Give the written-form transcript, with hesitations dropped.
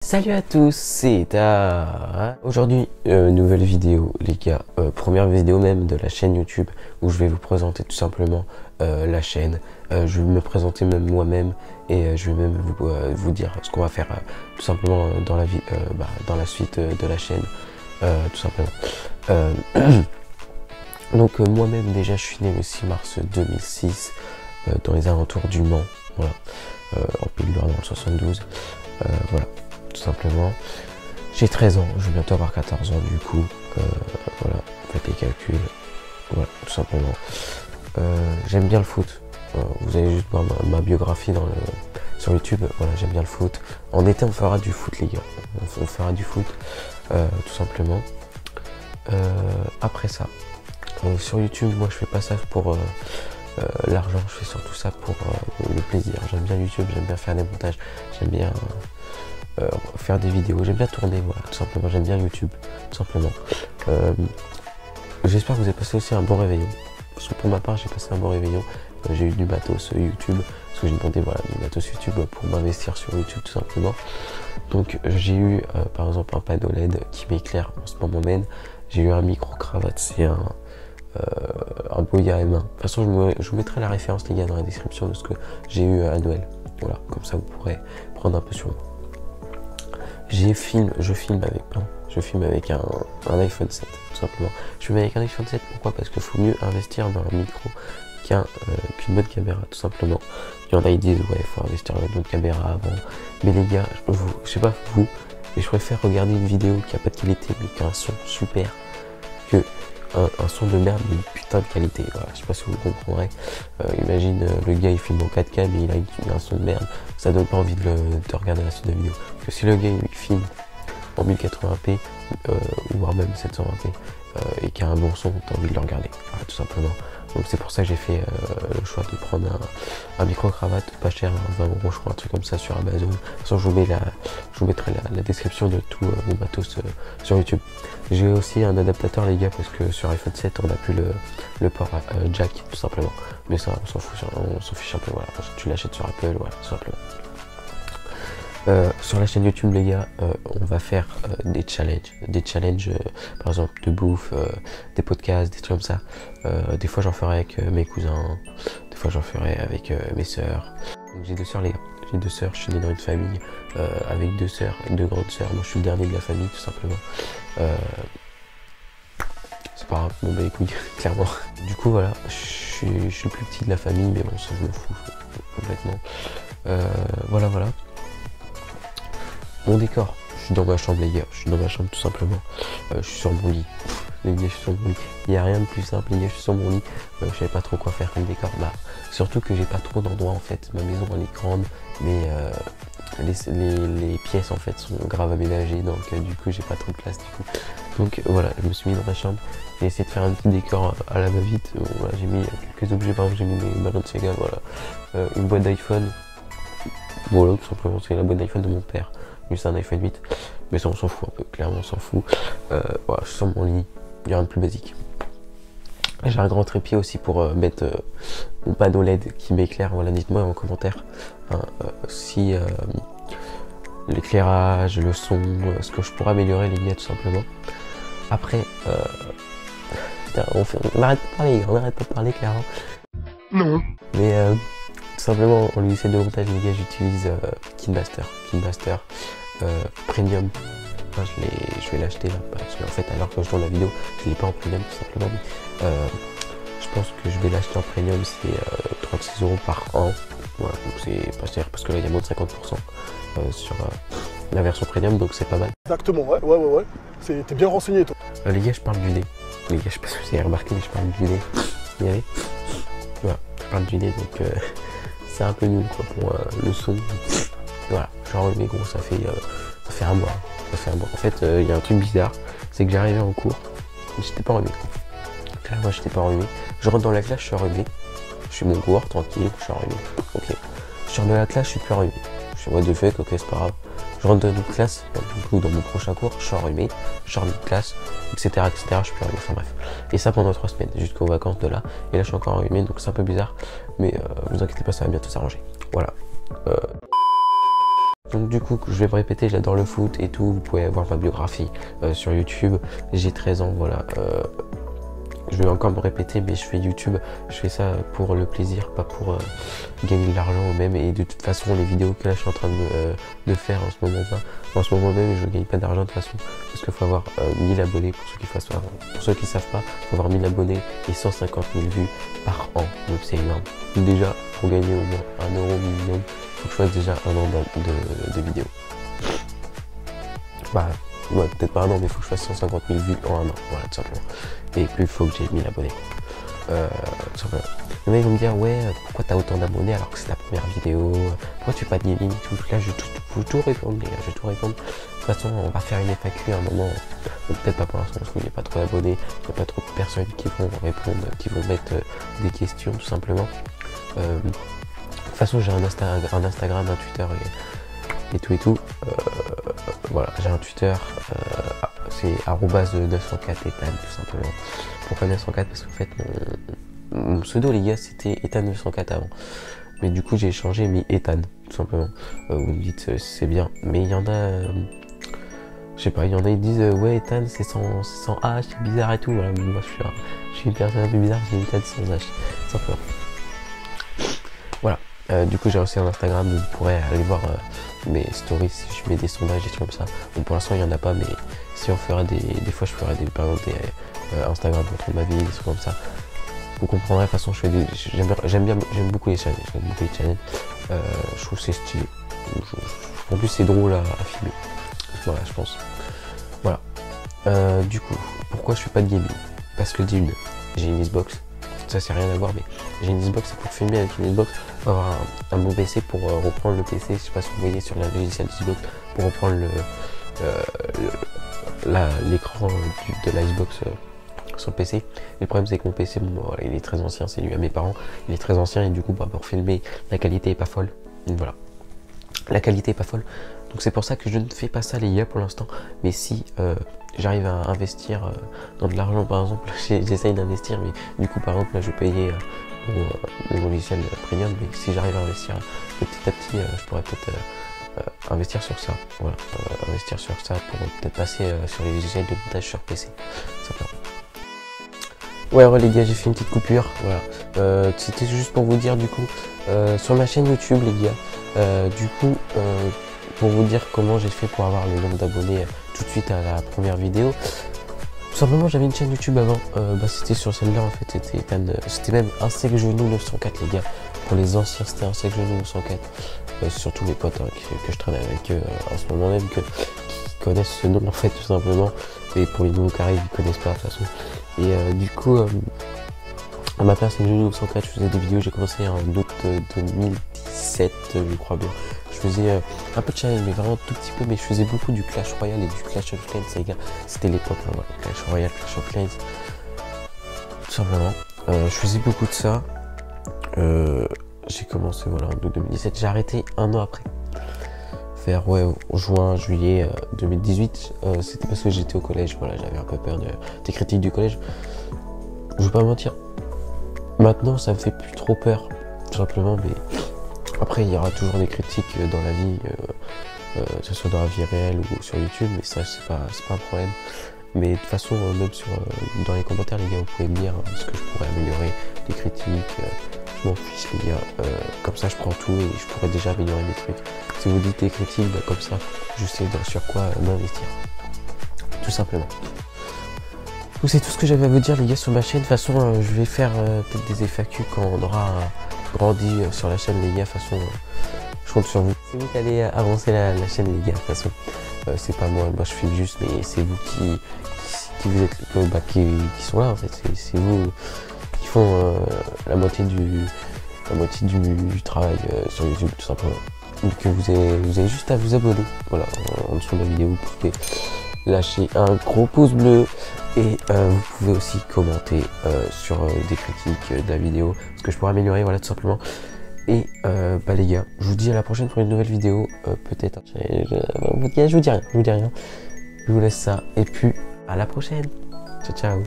Salut à tous, c'est Tara. Aujourd'hui, nouvelle vidéo les gars, première vidéo même de la chaîne YouTube où je vais vous présenter tout simplement la chaîne. Je vais me présenter même moi-même et je vais même vous dire ce qu'on va faire tout simplement dans la suite de la chaîne, tout simplement. Donc moi-même déjà je suis né le 6 mars 2006 dans les alentours du Mans, voilà, en Pays de Loire dans le 72, voilà. Tout simplement, j'ai 13 ans, je vais bientôt avoir 14 ans du coup, voilà, faites les calculs, voilà, tout simplement. J'aime bien le foot, vous allez juste voir ma biographie sur YouTube, voilà, j'aime bien le foot. En été on fera du foot les gars, on fera du foot, tout simplement. Après ça, sur YouTube, moi je fais pas ça pour l'argent, je fais surtout ça pour le plaisir. J'aime bien YouTube, j'aime bien faire des montages, j'aime bien faire des vidéos, j'aime bien tourner, voilà, tout simplement, j'aime bien YouTube, tout simplement. J'espère que vous avez passé aussi un bon réveillon, parce que pour ma part j'ai passé un bon réveillon, j'ai eu du matos YouTube, parce que j'ai demandé voilà, du matos YouTube pour m'investir sur YouTube tout simplement. Donc j'ai eu par exemple un panneau LED qui m'éclaire en ce moment même, j'ai eu un micro cravate, c'est un Boya M1. De toute façon je vous mettrai la référence les gars dans la description de ce que j'ai eu à Noël, voilà, comme ça vous pourrez prendre un peu sur moi. Je filme avec un iPhone 7, tout simplement. Je filme avec un iPhone 7, pourquoi? Parce qu'il faut mieux investir dans un micro qu'une bonne caméra, tout simplement. Il y en a qui disent, ouais, il faut investir dans une bonne caméra avant. Mais les gars, je sais pas vous, mais je préfère regarder une vidéo qui a pas de qualité, mais qui a un son super, que un son de merde, mais une putain de qualité. Voilà, je sais pas si vous comprendrez. Imagine, le gars il filme en 4K, mais il a un son de merde, ça donne pas envie de regarder la suite de la vidéo. Parce que si le gars il filme en 1080p, ou voire même 720p, et qu'il a un bon son, t'as envie de le regarder, voilà, tout simplement. Donc c'est pour ça que j'ai fait le choix de prendre un micro-cravate pas cher, 20 € je crois, un truc comme ça sur Amazon. De toute façon je vous mettrai la description de tout mon matos sur YouTube. J'ai aussi un adaptateur les gars, parce que sur iPhone 7 on a plus le port jack tout simplement. Mais ça on s'en fiche un peu, voilà, tu l'achètes sur Apple, voilà, tout simplement. Sur la chaîne YouTube les gars, on va faire des challenges par exemple de bouffe, des podcasts, des trucs comme ça. Des fois j'en ferai avec mes cousins, des fois j'en ferai avec mes sœurs. J'ai 2 sœurs les gars, j'ai 2 sœurs, je suis né dans une famille avec 2 sœurs, 2 grandes sœurs. Moi je suis le dernier de la famille tout simplement. C'est pas grave, bon bah les couilles, clairement. Du coup voilà, je suis le plus petit de la famille, mais bon ça je m'en fous complètement. Voilà. Mon décor, je suis dans ma chambre les gars, je suis dans ma chambre tout simplement. Je suis sur mon lit, les gars je suis sur mon lit. Il n'y a rien de plus simple les gars, je suis sur mon lit. Je savais pas trop quoi faire comme décor. Bah, surtout que j'ai pas trop d'endroits en fait. Ma maison elle est grande, mais les pièces en fait sont grave aménagées, donc du coup j'ai pas trop de place du coup. Donc voilà, je me suis mis dans ma chambre, j'ai essayé de faire un petit décor à la va-vite. Voilà, j'ai mis quelques objets, par exemple j'ai mis mes Balenciaga, voilà, une boîte d'iPhone. Voilà, tout simplement c'est la boîte d'iPhone de mon père. C'est un iPhone 8, mais ça on s'en fout un peu, clairement on s'en fout. Voilà, je suis sur mon lit, il n'y a rien de plus basique. J'ai un grand trépied aussi pour mettre mon panneau LED qui m'éclaire. Voilà, dites-moi en commentaire hein, si l'éclairage, le son, ce que je pourrais améliorer les gars tout simplement. Après, putain, on arrête pas de parler, on arrête pas de parler clairement. Non. Mais tout simplement en logiciel de montage les gars j'utilise KineMaster Premium. Enfin, je vais l'acheter là parce qu'en fait alors que je tourne la vidéo je l'ai pas en premium tout simplement, mais je pense que je vais l'acheter en premium, c'est 36 € par an. Voilà, donc c'est pas cher parce que là il y a moins de 50% sur la version premium, donc c'est pas mal. Exactement, ouais. T'es bien renseigné toi. Les gars je parle du nez, les gars je sais pas si vous avez remarqué mais je parle du nez. Regardez, voilà, je parle du nez donc c'est un peu nul quoi pour le son. Voilà, genre mais gros ça fait un mois. En fait il y a un truc bizarre, c'est que j'arrivais en cours, j'étais pas enrhumé. Clairement j'étais pas enrhumé. Je rentre dans la classe, je suis enrhumé. Je fais mon cours tranquille, je suis enrhumé. Ok. Je sors de la classe, je suis plus enrhumé. Je fais what the fuck, ok c'est pas grave. Je rentre dans une autre classe, du coup dans mon prochain cours, je suis enrhumé, je sors de l'autre classe, etc. Je suis plus enrhumé, enfin bref. Et ça pendant 3 semaines, jusqu'aux vacances de là. Et là je suis encore enrhumé, donc c'est un peu bizarre. Mais vous inquiétez pas, ça va bientôt s'arranger. Voilà. Donc du coup, je vais me répéter, j'adore le foot et tout. Vous pouvez voir ma biographie sur YouTube. J'ai 13 ans, voilà. Je vais encore me répéter, mais je fais YouTube, je fais ça pour le plaisir, pas pour gagner de l'argent ou même. Et de toute façon, les vidéos que là je suis en train de faire en ce moment même, je ne gagne pas d'argent de toute façon, parce qu'il faut avoir 1000 abonnés pour ceux qui savent pas, il faut avoir 1000 abonnés et 150 000 vues par an, donc c'est énorme. Déjà, pour gagner au moins 1 euro minimum, il faut que je fasse déjà un an de vidéos. Bah, ouais, peut-être pas un an, mais il faut que je fasse 150 000 vues en un an, voilà, tout simplement. Et plus il faut que j'ai 1000 abonnés. Tout simplement. Les mecs vont me dire, ouais, pourquoi t'as autant d'abonnés alors que c'est ta première vidéo? Pourquoi tu fais pas de gaming et tout? Là, je vais tout répondre, les gars, je vais tout répondre. De toute façon, on va faire une FAQ à un moment. Peut-être pas pour l'instant, parce qu'il n'y a pas trop d'abonnés, il n'y a pas trop de personnes qui vont répondre, qui vont mettre des questions, tout simplement. De toute façon, j'ai un Instagram, un Twitter et tout. Voilà, j'ai un Twitter, c'est @904 Ethan, tout simplement. Pourquoi 904? Parce qu'en fait, mon pseudo, les gars, c'était Ethan904 avant. Mais du coup, j'ai changé, mis Ethan, tout simplement. Vous me dites, c'est bien. Mais il y en a, je sais pas, il y en a, ils disent, ouais, Ethan, c'est sans H, c'est bizarre et tout. Voilà, mais moi, je suis une personne un peu bizarre, j'ai Ethan sans H, tout simplement. Voilà. Du coup, j'ai aussi un Instagram où vous pourrez aller voir mes stories si je mets des sondages et tout comme ça. Bon, pour l'instant, il n'y en a pas, mais si on fera des fois, je ferai par exemple des Instagram contre ma vie, des trucs comme ça. Vous comprendrez. De toute façon, j'aime beaucoup les challenges. Je trouve que c'est stylé. En plus, c'est drôle à filmer. Voilà, je pense. Voilà. Du coup, pourquoi je fais pas de gaming? Parce que d'une, j'ai une Xbox. Ça c'est rien à voir, mais j'ai une Xbox, et pour filmer avec une Xbox, il faut avoir un bon PC pour reprendre le PC. Je sais pas si vous voyez sur la logiciel Xbox, pour reprendre l'écran de la Xbox sur le PC. Le problème c'est que mon PC, bon, voilà, il est très ancien, c'est lui à mes parents, il est très ancien et du coup pour filmer, la qualité est pas folle. Donc, voilà, la qualité est pas folle. Donc c'est pour ça que je ne fais pas ça les gars pour l'instant. Mais si j'arrive à investir dans de l'argent, par exemple, j'essaye d'investir, mais du coup par exemple là je payais mon logiciel premium, mais si j'arrive à investir petit à petit, je pourrais peut-être investir sur ça. Voilà, investir sur ça pour peut-être passer sur les logiciels de montage sur PC. Simplement. Ouais, les gars, j'ai fait une petite coupure. Voilà, c'était juste pour vous dire du coup sur ma chaîne YouTube, les gars. Du coup, pour vous dire comment j'ai fait pour avoir le nombre d'abonnés tout de suite à la première vidéo. Tout simplement, j'avais une chaîne YouTube avant, c'était sur celle-là en fait, c'était même un sec genou 904 les gars. Pour les anciens, c'était un sec genou 904. Surtout mes potes que je traîne avec en ce moment même, qui connaissent ce nom en fait tout simplement. Et pour les nouveaux carrés, ils connaissent pas de toute façon. Et du coup, à ma place, c'est genou 904, je faisais des vidéos, j'ai commencé en août 2017, je crois bien. Je faisais un peu de challenge, mais vraiment tout petit peu, mais je faisais beaucoup du Clash Royale et du Clash of Clans, les gars. C'était l'époque, hein, voilà, Clash Royale, Clash of Clans, tout simplement. Je faisais beaucoup de ça. J'ai commencé voilà, en 2017, j'ai arrêté un an après. Vers juin, juillet 2018, c'était parce que j'étais au collège, voilà, j'avais un peu peur des critiques du collège. Je vais pas mentir, maintenant ça me fait plus trop peur, tout simplement, mais après il y aura toujours des critiques dans la vie, que ce soit dans la vie réelle ou sur YouTube, mais ça c'est pas un problème. Mais de toute façon, même dans les commentaires, les gars, vous pouvez me dire ce que je pourrais améliorer, des critiques, je m'en fiche les gars, comme ça je prends tout et je pourrais déjà améliorer mes trucs. Si vous dites des critiques, bah, comme ça, je sais sur quoi m'investir, tout simplement. Donc c'est tout ce que j'avais à vous dire les gars sur ma chaîne. De toute façon, je vais faire peut-être des FAQ quand on aura grandi sur la chaîne les gars. De toute façon, je compte sur vous. C'est vous qui allez avancer la chaîne les gars. De toute façon, c'est pas moi je filme juste, mais c'est vous qui vous êtes, qui sont là en fait. C'est vous qui font la moitié du travail sur YouTube tout simplement. Donc vous avez juste à vous abonner. Voilà, en dessous de la vidéo, vous pouvez lâcher un gros pouce bleu et vous pouvez aussi commenter sur des critiques de la vidéo, ce que je pourrais améliorer, voilà tout simplement. Et bah les gars, je vous dis à la prochaine pour une nouvelle vidéo, peut-être. Je vous dis rien, je vous laisse ça et puis à la prochaine. Ciao ciao.